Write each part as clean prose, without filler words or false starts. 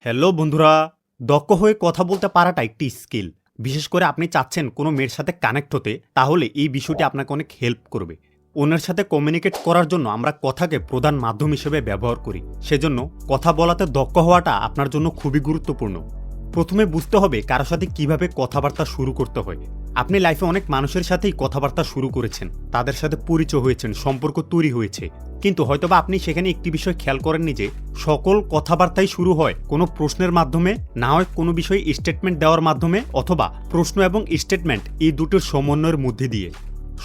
Hello বন্ধুরা, দক্ষ হয়ে কথা বলতে পারাটা একটি স্কিল। বিশেষ করে আপনি চাচ্ছেন কোনো মেয়ের সাথে কানেক্ট হতে, তাহলে এই বিষয়টি আপনাকে অনেক হেল্প করবে। অন্যের সাথে কমিউনিকেট করার জন্য আমরা কথাকে প্রধান মাধ্যম হিসেবে ব্যবহার করি। সেজন্য কথা বলাতে দক্ষ হওয়াটা আপনার জন্য খুবই গুরুত্বপূর্ণ। প্রথমে বুঝতে হবে কারো সাথে কিভাবে কথাবার্তা শুরু করতে হয়। আপনি লাইফে অনেক মানুষের সাথেই কথাবার্তা শুরু করেছেন, তাদের সাথে পরিচয় হয়েছেন, সম্পর্ক তৈরি হয়েছে, কিন্তু হয়তোবা আপনি সেখানে একটি বিষয় খেয়াল করেননি যে সকল কথাবার্তাই শুরু হয় কোনো প্রশ্নের মাধ্যমে, না হয় কোনো বিষয়ে স্টেটমেন্ট দেওয়ার মাধ্যমে, অথবা প্রশ্ন এবং স্টেটমেন্ট এই দুটোর সমন্বয়ের মধ্যে দিয়ে।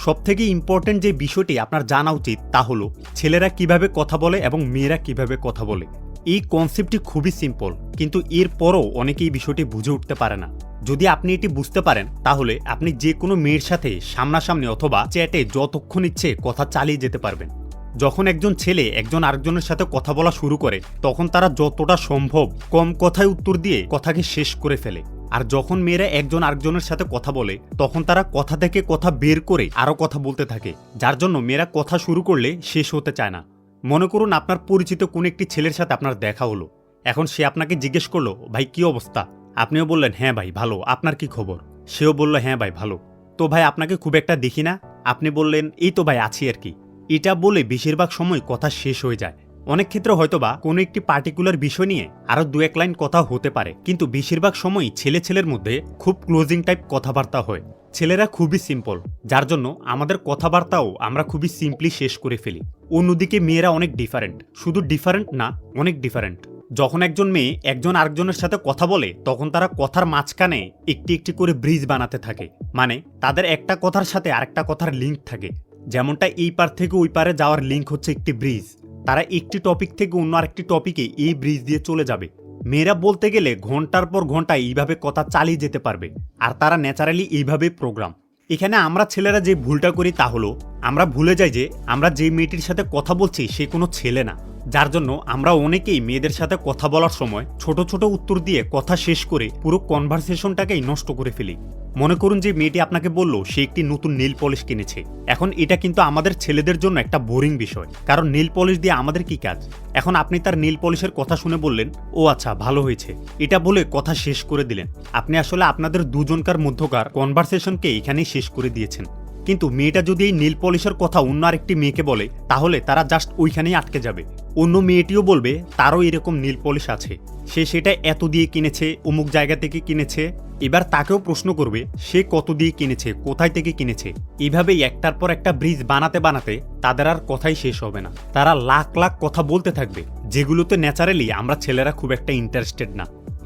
সবথেকে ইম্পর্টেন্ট যে বিষয়টি আপনার জানা উচিত তা হলো ছেলেরা কিভাবে কথা বলে এবং মেয়েরা কিভাবে কথা বলে। এই কনসেপ্টটি খুবই সিম্পল, কিন্তু এরপরও অনেকে এই বিষয়টি বুঝে উঠতে পারে না। যদি আপনি এটি বুঝতে পারেন, তাহলে আপনি যে কোনো মেয়ের সাথে সামনাসামনি অথবা চ্যাটে যতক্ষণ ইচ্ছে কথা চালিয়ে যেতে পারবেন। যখন একজন ছেলে একজন আরেকজনের সাথে কথা বলা শুরু করে, তখন তারা যতটা সম্ভব কম কথায় উত্তর দিয়ে কথাকে শেষ করে ফেলে। আর যখন মেয়েরা একজন আরেকজনের সাথে কথা বলে, তখন তারা কথা থেকে কথা বের করে আরও কথা বলতে থাকে, যার জন্য মেয়েরা কথা শুরু করলে শেষ হতে চায় না। মনে করুন আপনার পরিচিত কোন একটি ছেলের সাথে আপনার দেখা হলো। এখন সে আপনাকে জিজ্ঞেস করলো, ভাই কি অবস্থা? আপনিও বললেন, হ্যাঁ ভাই ভালো, আপনার কি খবর? সেও বলল, হ্যাঁ ভাই ভালো। তো ভাই আপনাকে খুব একটা দেখি না? আপনি বললেন, এই তো ভাই আছি আর কি। এটা বলে বেশিরভাগ সময় কথা শেষ হয়ে যায়। অনেক ক্ষেত্রে হয়তোবা কোনো একটি পার্টিকুলার বিষয় নিয়ে আরো দু এক লাইন কথা হতে পারে, কিন্তু বেশিরভাগ সময় ছেলের মধ্যে খুব ক্লোজিং টাইপ কথাবার্তা হয়। ছেলেরা খুবই সিম্পল, যার জন্য আমাদের কথাবার্তাও আমরা খুবই সিম্পলি শেষ করে ফেলি। অন্যদিকে মেয়েরা অনেক ডিফারেন্ট, শুধু ডিফারেন্ট না, অনেক ডিফারেন্ট। যখন একজন মেয়ে একজন আরেকজনের সাথে কথা বলে, তখন তারা কথার মাঝখানে একটি একটি করে ব্রিজ বানাতে থাকে। মানে তাদের একটা কথার সাথে আরেকটা কথার লিঙ্ক থাকে। যেমনটা এই পার থেকে ওই পারে যাওয়ার লিঙ্ক হচ্ছে একটি ব্রিজ। তারা একটি টপিক থেকে অন্য আরেকটি টপিকে এই ব্রিজ দিয়ে চলে যাবে। মেয়েরা বলতে গেলে ঘন্টার পর ঘন্টা এইভাবে কথা চালিয়ে যেতে পারবে, আর তারা ন্যাচারালি এইভাবে প্রোগ্রাম। এখানে আমরা ছেলেরা যে ভুলটা করি তা হলো আমরা ভুলে যাই যে আমরা যে মেয়েটির সাথে কথা বলছি সে কোনো ছেলে না। যার জন্য আমরা অনেকেই মেয়েদের সাথে কথা বলার সময় ছোট ছোট উত্তর দিয়ে কথা শেষ করে পুরো কনভারসেশনটাকেই নষ্ট করে ফেলি। মনে করুন যে মেয়েটি আপনাকে বলল সে একটি নতুন নেল পলিশ কিনেছে। এখন এটা কিন্তু আমাদের ছেলেদের জন্য একটা বোরিং বিষয়, কারণ নেল পলিশ দিয়ে আমাদের কি কাজ? এখন আপনি তার নেল পলিশের কথা শুনে বললেন, ও আচ্ছা ভালো হয়েছে, এটা বলে কথা শেষ করে দিলেন। আপনি আসলে আপনাদের দুজনকার মধ্যকার কনভারসেশনকে এখানেই শেষ করে দিয়েছেন। কিন্তু মেয়েটা যদি এই নেল পলিশের কথা অন্য আরেকটি মেয়েকে বলে, তাহলে তারা জাস্ট ওইখানেই আটকে যাবে। অন্য মেয়েটিও বলবে তারও এরকম নেল পলিশ আছে, সে সেটা এত দিয়ে কিনেছে, অমুক জায়গা থেকে কিনেছে। এবার তাকেও প্রশ্ন করবে সে কত দিয়ে কিনেছে, কোথায় থেকে কিনেছে। এইভাবেই একটার পর একটা ব্রিজ বানাতে বানাতে তাদের আর কথাই শেষ হবে না। তারা লাখ লাখ কথা বলতে থাকবে, যেগুলোতে ন্যাচারালি আমরা ছেলেরা খুব একটা ইন্টারেস্টেড না।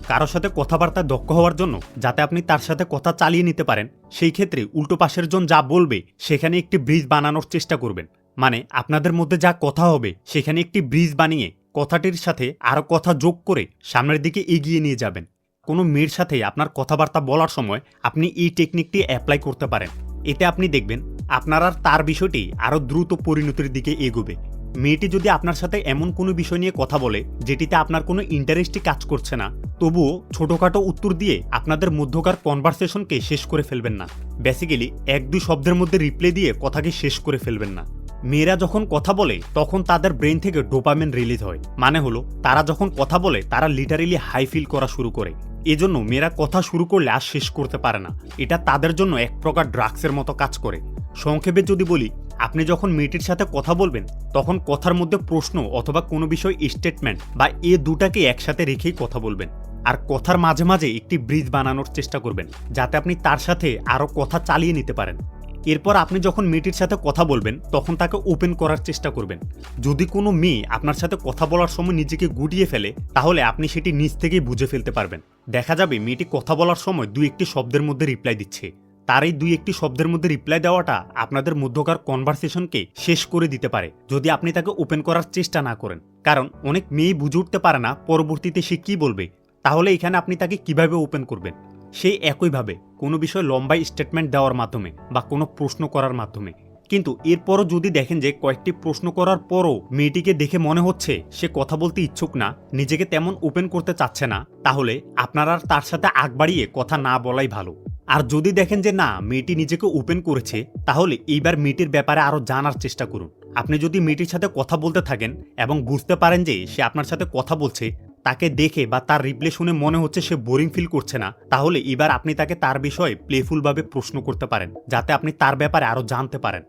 কারো সাথে কথাবার্তা দক্ষ হওয়ার জন্য যাতে আপনি তার সাথে কথা চালিয়ে নিতে পারেন, সেই ক্ষেত্রে উল্টো পাশের জন যা বলবে সেখানে একটি ব্রিজ বানানোর চেষ্টা করবেন। মানে আপনাদের মধ্যে যা কথা হবে সেখানে একটি ব্রিজ বানিয়ে কথাটির সাথে আরও কথা যোগ করে সামনের দিকে এগিয়ে নিয়ে যাবেন। কোনো মেয়ের সাথে আপনার কথাবার্তা বলার সময় আপনি এই টেকনিকটি অ্যাপ্লাই করতে পারেন। এতে আপনি দেখবেন আপনার আর তার বিষয়টি আরও দ্রুত পরিণতির দিকে এগোবে। মেয়েটি যদি আপনার সাথে এমন কোনো বিষয় নিয়ে কথা বলে যেটিতে আপনার কোনো ইন্টারেস্টই কাজ করছে না, তবুও ছোটোখাটো উত্তর দিয়ে আপনাদের মধ্যকার কনভারসেশনকে শেষ করে ফেলবেন না। বেসিক্যালি এক দুই শব্দের মধ্যে রিপ্লাই দিয়ে কথাকে শেষ করে ফেলবেন না। মেয়েরা যখন কথা বলে তখন তাদের ব্রেন থেকে ডোপামিন রিলিজ হয়। মানে হলো তারা যখন কথা বলে তারা লিটারেলি হাই ফিল করা শুরু করে। এজন্য মেয়েরা কথা শুরু করলে আর শেষ করতে পারে না। এটা তাদের জন্য এক প্রকার ড্রাগসের মতো কাজ করে। সংক্ষেপে যদি বলি, আপনি যখন মেয়েটির সাথে কথা বলবেন তখন কথার মধ্যে প্রশ্ন অথবা কোনো বিষয় স্টেটমেন্ট বা এ দুটাকে একসাথে রেখেই কথা বলবেন। আর কথার মাঝে মাঝে একটি ব্রিজ বানানোর চেষ্টা করবেন, যাতে আপনি তার সাথে আরও কথা চালিয়ে নিতে পারেন। এরপর আপনি যখন মেয়েটির সাথে কথা বলবেন তখন তাকে ওপেন করার চেষ্টা করবেন। যদি কোনো মেয়ে আপনার সাথে কথা বলার সময় নিজেকে গুটিয়ে ফেলে, তাহলে আপনি সেটি নিজ থেকেই বুঝে ফেলতে পারবেন। দেখা যাবে মেয়েটি কথা বলার সময় দুই একটি শব্দের মধ্যে রিপ্লাই দিচ্ছে। তার এই দুই একটি শব্দের মধ্যে রিপ্লাই দেওয়াটা আপনাদের মধ্যকার কনভারসেশনকে শেষ করে দিতে পারে, যদি আপনি তাকে ওপেন করার চেষ্টা না করেন। কারণ অনেক মেয়ে বুঝে উঠতে পারে না পরবর্তীতে সে কি বলবে। তাহলে এখানে আপনি তাকে কিভাবে ওপেন করবেন? সেই একইভাবে কোনো বিষয় লম্বাই স্টেটমেন্ট দেওয়ার মাধ্যমে বা কোনো প্রশ্ন করার মাধ্যমে। কিন্তু এরপরও যদি দেখেন যে কয়েকটি প্রশ্ন করার পরও মেয়েটিকে দেখে মনে হচ্ছে সে কথা বলতে ইচ্ছুক না, নিজেকে তেমন ওপেন করতে চাচ্ছে না, তাহলে আপনারা তার সাথে আগ বাড়িয়ে কথা না বলাই ভালো। আর যদি দেখেন যে না, মেয়েটি নিজেকে ওপেন করেছে, তাহলে এইবার মেয়েটির ব্যাপারে আরও জানার চেষ্টা করুন। আপনি যদি মেয়েটির সাথে কথা বলতে থাকেন এবং বুঝতে পারেন যে সে আপনার সাথে কথা বলছে, তাকে দেখে বা তার রিপ্লাই শুনে মনে হচ্ছে সে বোরিং ফিল করছে না, তাহলে এবার আপনি তাকে তার বিষয়ে প্লেফুলভাবে প্রশ্ন করতে পারেন, যাতে আপনি তার ব্যাপারে আরও জানতে পারেন।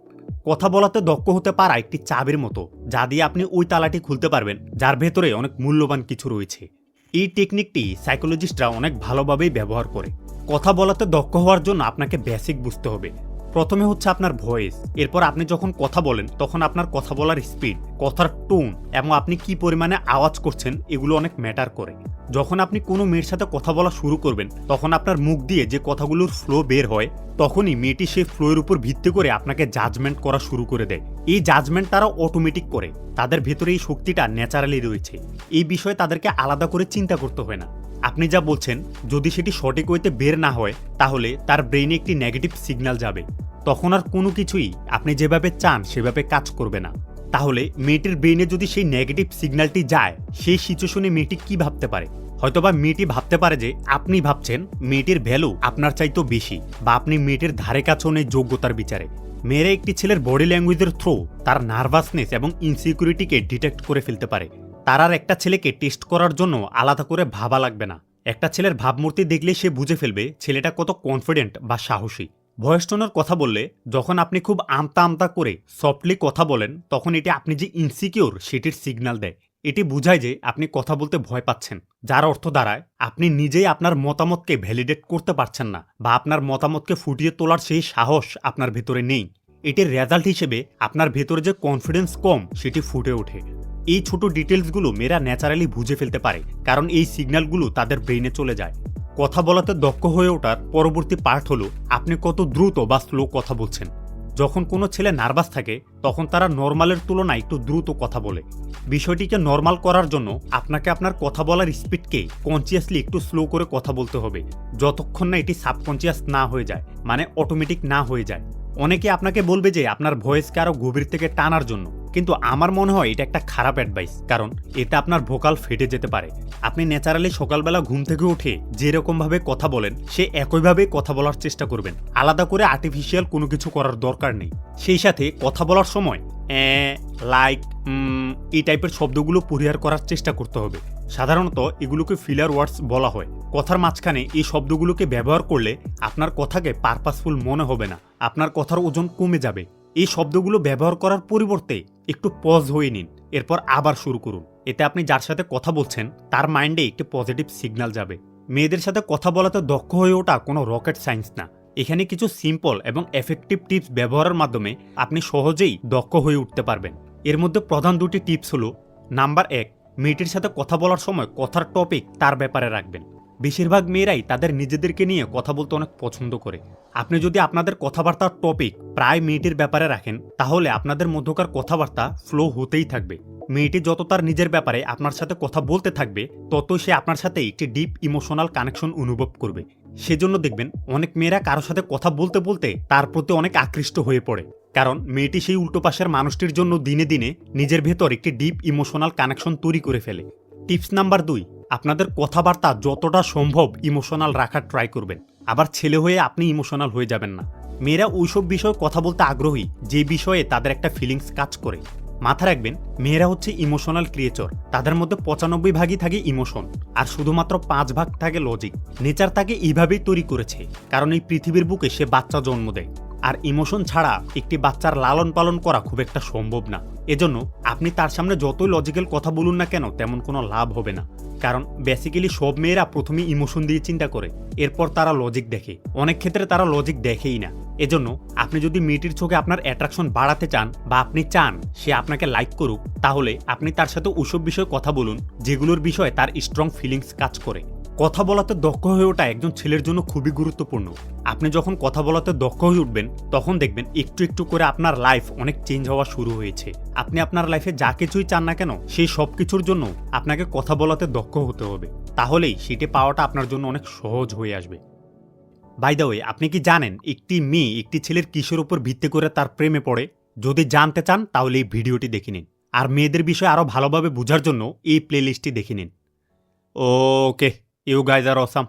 কথা বলাতে দক্ষ হতে পারা একটি চাবির মতো, যা দিয়ে আপনি ওই তালাটি খুলতে পারবেন যার ভেতরে অনেক মূল্যবান কিছু রয়েছে। এই টেকনিকটি সাইকোলজিস্টরা অনেক ভালোভাবেই ব্যবহার করে। কথা বলাতে দক্ষ হওয়ার জন্য আপনাকে বেসিক বুঝতে হবে। প্রথমে হচ্ছে আপনার ভয়েস। এরপর আপনি যখন কথা বলেন তখন আপনার কথা বলার স্পিড, কথার টোন এবং আপনি কি পরিমাণে আওয়াজ করছেন এগুলো অনেক ম্যাটার করে। যখন আপনি কোনো মেয়ের সাথে কথা বলা শুরু করবেন তখন আপনার মুখ দিয়ে যে কথাগুলোর ফ্লো বের হয়, তখনই মেয়েটি সেই ফ্লোয়ের উপর ভিত্তি করে আপনাকে জাজমেন্ট করা শুরু করে দেয়। এই জাজমেন্ট তারা অটোমেটিক করে, তাদের ভেতরে এই শক্তিটা ন্যাচারালি রয়েছে। এই বিষয়ে তাদেরকে আলাদা করে চিন্তা করতে হয় না। আপনি যা বলছেন যদি সেটি সঠিক ওয়েতে বের না হয়, তাহলে তার ব্রেইনে একটি নেগেটিভ সিগন্যাল যাবে। তখন আর কোনো কিছুই আপনি যেভাবে চান সেভাবে কাজ করবে না। তাহলে মেয়েটির ব্রেইনে যদি সেই নেগেটিভ সিগন্যালটি যায়, সেই সিচুয়েশনে মেয়েটি কি ভাবতে পারে? হয়তোবা মেয়েটি ভাবতে পারে যে আপনি ভাবছেন মেয়েটির ভ্যালু আপনার চাইতেও বেশি, বা আপনি মেয়েটির ধারে কাছেও নেই যোগ্যতার বিচারে। মেয়েরা একটি ছেলের বডি ল্যাঙ্গুয়েজের থ্রু তার নার্ভাসনেস এবং ইনসিকিউরিটিকে ডিটেক্ট করে ফেলতে পারে। তার আর একটা ছেলেকে টেস্ট করার জন্য আলাদা করে ভাবা লাগবে না। একটা ছেলের ভাবমূর্তি দেখলে সে বুঝে ফেলবে ছেলেটা কত কনফিডেন্ট বা সাহসী। ভয়েস টোনের কথা বললে যখন আপনি খুব আমতা আমতা করে সফটলি কথা বলেন, তখন এটি আপনি যে ইনসিকিউর সেটির সিগন্যাল দেয়। এটি বোঝায় যে আপনি কথা বলতে ভয় পাচ্ছেন, যার অর্থ দাঁড়ায় আপনি নিজেই আপনার মতামতকে ভ্যালিডেট করতে পারছেন না, বা আপনার মতামতকে ফুটিয়ে তোলার সেই সাহস আপনার ভেতরে নেই। এটির রেজাল্ট হিসেবে আপনার ভেতরে যে কনফিডেন্স কম সেটি ফুটে ওঠে। এই ছোট ডিটেলসগুলো মেয়েরা ন্যাচারালি বুঝে ফেলতে পারে, কারণ এই সিগন্যালগুলো তাদের ব্রেইনে চলে যায়। কথা বলাতে দক্ষ হয়ে ওঠার পরবর্তী পার্ট হলো আপনি কত দ্রুত বা স্লো কথা বলছেন। যখন কোনো ছেলে নার্ভাস থাকে তখন তারা নর্মালের তুলনায় একটু দ্রুত কথা বলে। বিষয়টিকে নর্মাল করার জন্য আপনাকে আপনার কথা বলার স্পিডকে কনসিয়াসলি একটু স্লো করে কথা বলতে হবে, যতক্ষণ না এটি সাবকনসিয়াস না হয়ে যায়, মানে অটোমেটিক না হয়ে যায়। অনেকে আপনাকে বলবে যে আপনার ভয়েসকে আরও গভীর থেকে টানার জন্য, কিন্তু আমার মনে হয় এটা একটা খারাপ অ্যাডভাইস, কারণ এতে আপনার ভোকাল ফেটে যেতে পারে। আপনি ন্যাচারালি সকালবেলা ঘুম থেকে উঠে যেরকমভাবে কথা বলেন সে একইভাবে কথা বলার চেষ্টা করবেন। আলাদা করে আর্টিফিশিয়াল কোনো কিছু করার দরকার নেই। সেই সাথে কথা বলার সময় লাইক এই টাইপের শব্দগুলো পরিহার করার চেষ্টা করতে হবে। সাধারণত এগুলোকে ফিলার ওয়ার্ডস বলা হয়। কথার মাঝখানে এই শব্দগুলোকে ব্যবহার করলে আপনার কথাকে পারপাসফুল মনে হবে না, আপনার কথার ওজন কমে যাবে। এই শব্দগুলো ব্যবহার করার পরিবর্তে একটু পজ হয়ে নিন, এরপর আবার শুরু করুন। এতে আপনি যার সাথে কথা বলছেন তার মাইন্ডে একটি পজিটিভ সিগন্যাল যাবে। মেয়েদের সাথে কথা বলাতে দক্ষ হয়ে ওঠা কোনো রকেট সায়েন্স না। এখানে কিছু সিম্পল এবং এফেক্টিভ টিপস ব্যবহারের মাধ্যমে আপনি সহজেই দক্ষ হয়ে উঠতে পারবেন। এর মধ্যে প্রধান দুটি টিপস হলো, নাম্বার 1, মেয়েটির সাথে কথা বলার সময় কথার টপিক তার ব্যাপারে রাখবেন। বেশিরভাগ মেয়েরাই তাদের নিজেদেরকে নিয়ে কথা বলতে অনেক পছন্দ করে। আপনি যদি আপনাদের কথাবার্তার টপিক প্রায় মেয়েটির ব্যাপারে রাখেন, তাহলে আপনাদের মধ্যকার কথাবার্তা ফ্লো হতেই থাকবে। মেয়েটি যত তার নিজের ব্যাপারে আপনার সাথে কথা বলতে থাকবে, ততই সে আপনার সাথে একটি ডিপ ইমোশনাল কানেকশন অনুভব করবে। সেজন্য দেখবেন অনেক মেয়েরা কারোর সাথে কথা বলতে বলতে তার প্রতি অনেক আকৃষ্ট হয়ে পড়ে, কারণ মেয়েটি সেই উল্টো পাশের মানুষটির জন্য দিনে দিনে নিজের ভেতর একটি ডিপ ইমোশনাল কানেকশন তৈরি করে ফেলে। টিপস নাম্বার 2, আপনাদের কথাবার্তা যতটা সম্ভব ইমোশনাল রাখার ট্রাই করবেন। আবার ছেলে হয়ে আপনি ইমোশনাল হয়ে যাবেন না। মেয়েরা ওইসব বিষয়ে কথা বলতে আগ্রহী যে বিষয়ে তাদের একটা ফিলিংস কাজ করে। মাথা রাখবেন, মেয়েরা হচ্ছে ইমোশনাল ক্রিয়েচর। তাদের মধ্যে 95 ভাগই থাকে ইমোশন, আর শুধুমাত্র 5 ভাগ থাকে লজিক। নেচার তাকে এইভাবেই তৈরি করেছে, কারণ এই পৃথিবীর বুকে সে বাচ্চা জন্ম দেয়, আর ইমোশন ছাড়া একটি বাচ্চার লালন পালন করা খুব একটা সম্ভব না। এজন্য আপনি তার সামনে যতই লজিক্যাল কথা বলুন না কেন, তেমন কোনো লাভ হবে না। কারণ বেসিক্যালি সব মেয়েরা প্রথমে ইমোশন দিয়ে চিন্তা করে, এরপর তারা লজিক দেখে। অনেক ক্ষেত্রে তারা লজিক দেখেই না। এজন্য আপনি যদি মেয়েটির চোখে আপনার অ্যাট্রাকশন বাড়াতে চান, বা আপনি চান সে আপনাকে লাইক করুক, তাহলে আপনি তার সাথে ওইসব বিষয়ে কথা বলুন যেগুলোর বিষয়ে তার স্ট্রং ফিলিংস কাজ করে। কথা বলাতে দক্ষ হয়ে ওঠা একজন ছেলের জন্য খুবই গুরুত্বপূর্ণ। আপনি যখন কথা বলাতে দক্ষ হয়ে উঠবেন, তখন দেখবেন একটু একটু করে আপনার লাইফ অনেক চেঞ্জ হওয়া শুরু হয়েছে। আপনি আপনার লাইফে যা কিছুই চান না কেন, সেই সব কিছুর জন্য আপনাকে কথা বলাতে দক্ষ হতে হবে। তাহলেই সেটি পাওয়াটা আপনার জন্য অনেক সহজ হয়ে আসবে। বাই দ্য ওয়ে, আপনি কি জানেন একটি মেয়ে একটি ছেলের কিসের উপর ভিত্তি করে তার প্রেমে পড়ে? যদি জানতে চান তাহলে এই ভিডিওটি দেখে নিন। আর মেয়েদের বিষয়ে আরও ভালোভাবে বোঝার জন্য এই প্লেলিস্টটি দেখে নিন। ওকে, ইউ গাইজ আর অসাম।